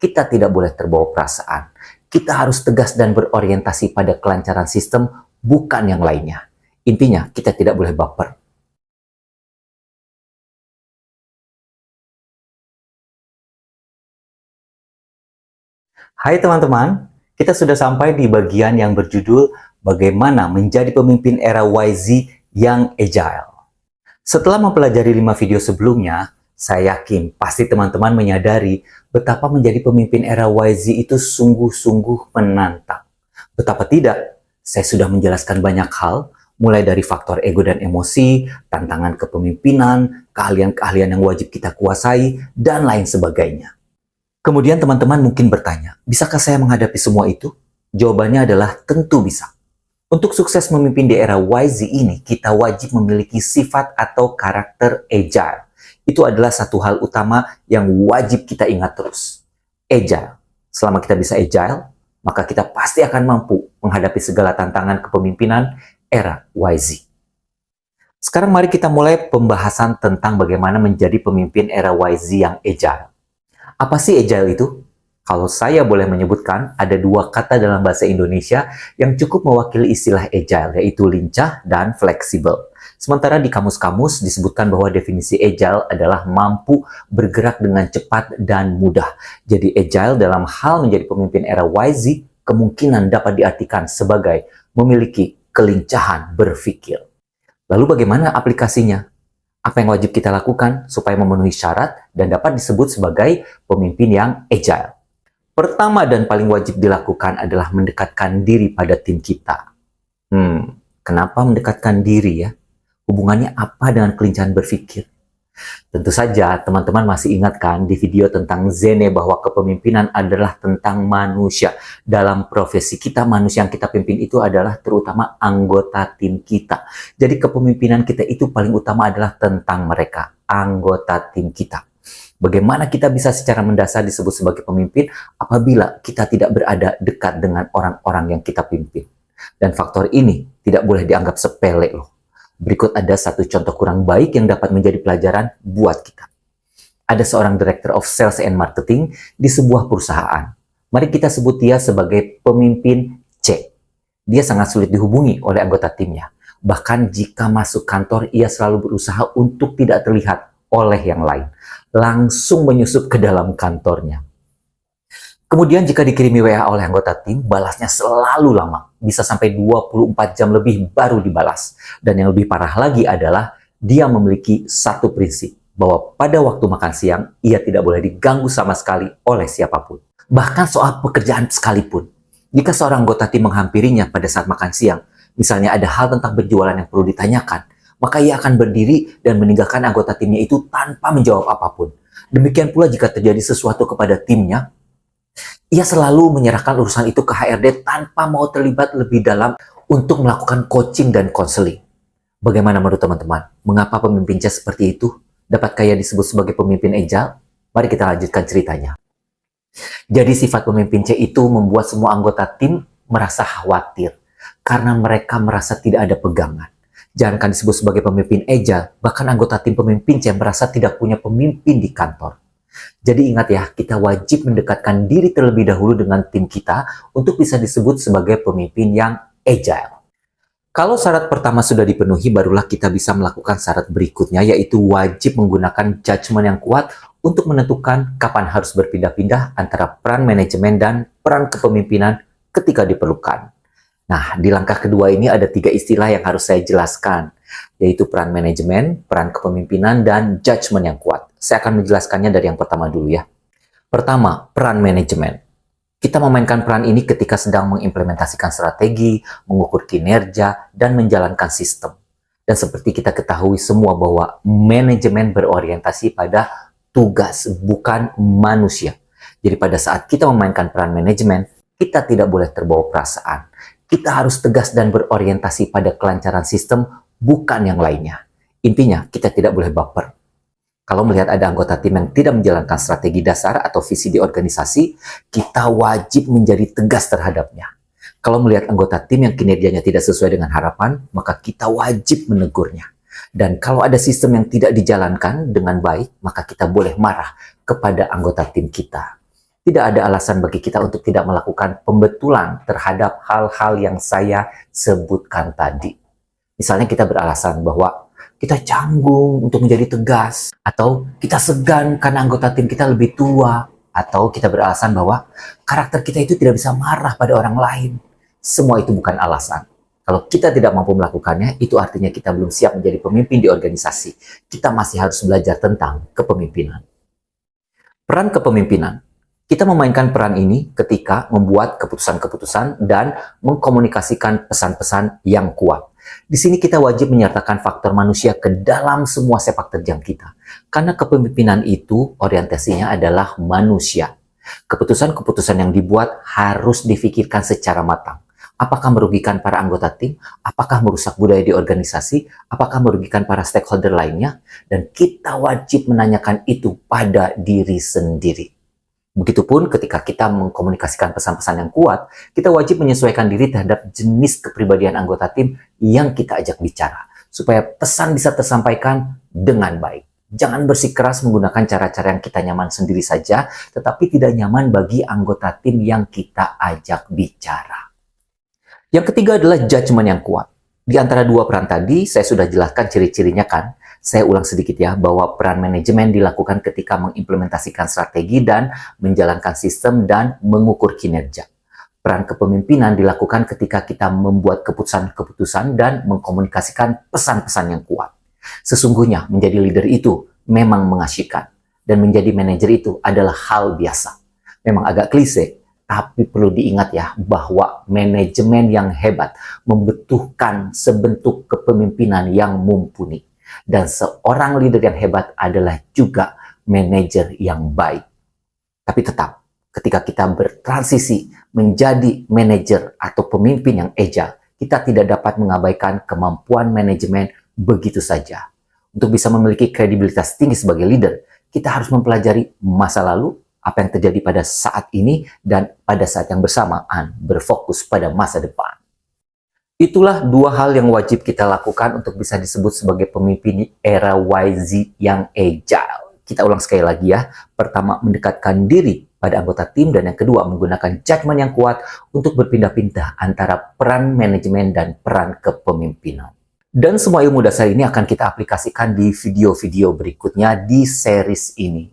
kita tidak boleh terbawa perasaan. Kita harus tegas dan berorientasi pada kelancaran sistem, bukan yang lainnya. Intinya, kita tidak boleh baper. Hai teman-teman, kita sudah sampai di bagian yang berjudul bagaimana menjadi pemimpin era YZ yang agile. Setelah mempelajari 5 video sebelumnya, saya yakin pasti teman-teman menyadari betapa menjadi pemimpin era YZ itu sungguh-sungguh menantang. Betapa tidak, saya sudah menjelaskan banyak hal, mulai dari faktor ego dan emosi, tantangan kepemimpinan, keahlian-keahlian yang wajib kita kuasai, dan lain sebagainya. Kemudian teman-teman mungkin bertanya, bisakah saya menghadapi semua itu? Jawabannya adalah tentu bisa. Untuk sukses memimpin di era YZ ini, kita wajib memiliki sifat atau karakter agile. Itu adalah satu hal utama yang wajib kita ingat terus. Agile. Selama kita bisa agile, maka kita pasti akan mampu menghadapi segala tantangan kepemimpinan era YZ. Sekarang mari kita mulai pembahasan tentang bagaimana menjadi pemimpin era YZ yang agile. Apa sih agile itu? Kalau saya boleh menyebutkan, ada 2 kata dalam bahasa Indonesia yang cukup mewakili istilah agile, yaitu lincah dan fleksibel. Sementara di kamus-kamus disebutkan bahwa definisi agile adalah mampu bergerak dengan cepat dan mudah. Jadi agile dalam hal menjadi pemimpin era YZ kemungkinan dapat diartikan sebagai memiliki kelincahan berpikir. Lalu bagaimana aplikasinya? Apa yang wajib kita lakukan supaya memenuhi syarat dan dapat disebut sebagai pemimpin yang agile? Pertama dan paling wajib dilakukan adalah mendekatkan diri pada tim kita. Kenapa mendekatkan diri ya? Hubungannya apa dengan kelincahan berpikir? Tentu saja teman-teman masih ingat kan di video tentang Zene bahwa kepemimpinan adalah tentang manusia. Dalam profesi kita, manusia yang kita pimpin itu adalah terutama anggota tim kita. Jadi kepemimpinan kita itu paling utama adalah tentang mereka, anggota tim kita. Bagaimana kita bisa secara mendasar disebut sebagai pemimpin apabila kita tidak berada dekat dengan orang-orang yang kita pimpin. Dan faktor ini tidak boleh dianggap sepele loh. Berikut ada satu contoh kurang baik yang dapat menjadi pelajaran buat kita. Ada seorang Director of Sales and Marketing di sebuah perusahaan. Mari kita sebut dia sebagai pemimpin C. Dia sangat sulit dihubungi oleh anggota timnya. Bahkan jika masuk kantor, ia selalu berusaha untuk tidak terlihat oleh yang lain. Langsung menyusup ke dalam kantornya. Kemudian jika dikirimi WA oleh anggota tim, balasnya selalu lama. Bisa sampai 24 jam lebih baru dibalas. Dan yang lebih parah lagi adalah dia memiliki satu prinsip. Bahwa pada waktu makan siang, ia tidak boleh diganggu sama sekali oleh siapapun. Bahkan soal pekerjaan sekalipun. Jika seorang anggota tim menghampirinya pada saat makan siang, misalnya ada hal tentang berjualan yang perlu ditanyakan, maka ia akan berdiri dan meninggalkan anggota timnya itu tanpa menjawab apapun. Demikian pula jika terjadi sesuatu kepada timnya, ia selalu menyerahkan urusan itu ke HRD tanpa mau terlibat lebih dalam untuk melakukan coaching dan konseling. Bagaimana menurut teman-teman? Mengapa pemimpin C seperti itu? Dapatkah ia disebut sebagai pemimpin agile? Mari kita lanjutkan ceritanya. Jadi sifat pemimpin C itu membuat semua anggota tim merasa khawatir karena mereka merasa tidak ada pegangan. Jangankan disebut sebagai pemimpin agile, bahkan anggota tim pemimpin C merasa tidak punya pemimpin di kantor. Jadi ingat ya, kita wajib mendekatkan diri terlebih dahulu dengan tim kita untuk bisa disebut sebagai pemimpin yang agile. Kalau syarat pertama sudah dipenuhi, barulah kita bisa melakukan syarat berikutnya, yaitu wajib menggunakan judgement yang kuat untuk menentukan kapan harus berpindah-pindah antara peran manajemen dan peran kepemimpinan ketika diperlukan. Nah, di langkah kedua ini ada 3 istilah yang harus saya jelaskan, yaitu peran manajemen, peran kepemimpinan, dan judgement yang kuat. Saya akan menjelaskannya dari yang pertama dulu ya. Pertama, peran manajemen. Kita memainkan peran ini ketika sedang mengimplementasikan strategi, mengukur kinerja, dan menjalankan sistem. Dan seperti kita ketahui semua bahwa manajemen berorientasi pada tugas, bukan manusia. Jadi pada saat kita memainkan peran manajemen, kita tidak boleh terbawa perasaan. Kita harus tegas dan berorientasi pada kelancaran sistem, bukan yang lainnya. Intinya, kita tidak boleh baper. Kalau melihat ada anggota tim yang tidak menjalankan strategi dasar atau visi di organisasi, kita wajib menjadi tegas terhadapnya. Kalau melihat anggota tim yang kinerjanya tidak sesuai dengan harapan, maka kita wajib menegurnya. Dan kalau ada sistem yang tidak dijalankan dengan baik, maka kita boleh marah kepada anggota tim kita. Tidak ada alasan bagi kita untuk tidak melakukan pembetulan terhadap hal-hal yang saya sebutkan tadi. Misalnya kita beralasan bahwa kita canggung untuk menjadi tegas, atau kita segan karena anggota tim kita lebih tua, atau kita beralasan bahwa karakter kita itu tidak bisa marah pada orang lain. Semua itu bukan alasan. Kalau kita tidak mampu melakukannya, itu artinya kita belum siap menjadi pemimpin di organisasi. Kita masih harus belajar tentang kepemimpinan. Peran kepemimpinan. Kita memainkan peran ini ketika membuat keputusan-keputusan dan mengkomunikasikan pesan-pesan yang kuat. Di sini kita wajib menyertakan faktor manusia ke dalam semua sepak terjang kita. Karena kepemimpinan itu orientasinya adalah manusia. Keputusan-keputusan yang dibuat harus difikirkan secara matang. Apakah merugikan para anggota tim? Apakah merusak budaya di organisasi? Apakah merugikan para stakeholder lainnya? Dan kita wajib menanyakan itu pada diri sendiri. Begitupun ketika kita mengkomunikasikan pesan-pesan yang kuat, kita wajib menyesuaikan diri terhadap jenis kepribadian anggota tim yang kita ajak bicara, supaya pesan bisa tersampaikan dengan baik. Jangan bersikeras menggunakan cara-cara yang kita nyaman sendiri saja, tetapi tidak nyaman bagi anggota tim yang kita ajak bicara. Yang ketiga adalah judgement yang kuat. Di antara dua peran tadi, saya sudah jelaskan ciri-cirinya kan? Saya ulang sedikit ya, bahwa peran manajemen dilakukan ketika mengimplementasikan strategi dan menjalankan sistem dan mengukur kinerja. Peran kepemimpinan dilakukan ketika kita membuat keputusan-keputusan dan mengkomunikasikan pesan-pesan yang kuat. Sesungguhnya menjadi leader itu memang mengasyikkan, dan menjadi manajer itu adalah hal biasa. Memang agak klise, tapi perlu diingat ya, bahwa manajemen yang hebat membutuhkan sebentuk kepemimpinan yang mumpuni. Dan seorang leader yang hebat adalah juga manajer yang baik. Tapi tetap, ketika kita bertransisi menjadi manajer atau pemimpin yang agile, kita tidak dapat mengabaikan kemampuan manajemen begitu saja. Untuk bisa memiliki kredibilitas tinggi sebagai leader, kita harus mempelajari masa lalu, apa yang terjadi pada saat ini, dan pada saat yang bersamaan berfokus pada masa depan. Itulah dua hal yang wajib kita lakukan untuk bisa disebut sebagai pemimpin era YZ yang agile. Kita ulang sekali lagi ya. Pertama, mendekatkan diri pada anggota tim, dan yang kedua, menggunakan judgement yang kuat untuk berpindah-pindah antara peran manajemen dan peran kepemimpinan. Dan semua ilmu dasar ini akan kita aplikasikan di video-video berikutnya di series ini.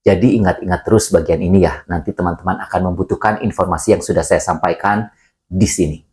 Jadi ingat-ingat terus bagian ini ya. Nanti teman-teman akan membutuhkan informasi yang sudah saya sampaikan di sini.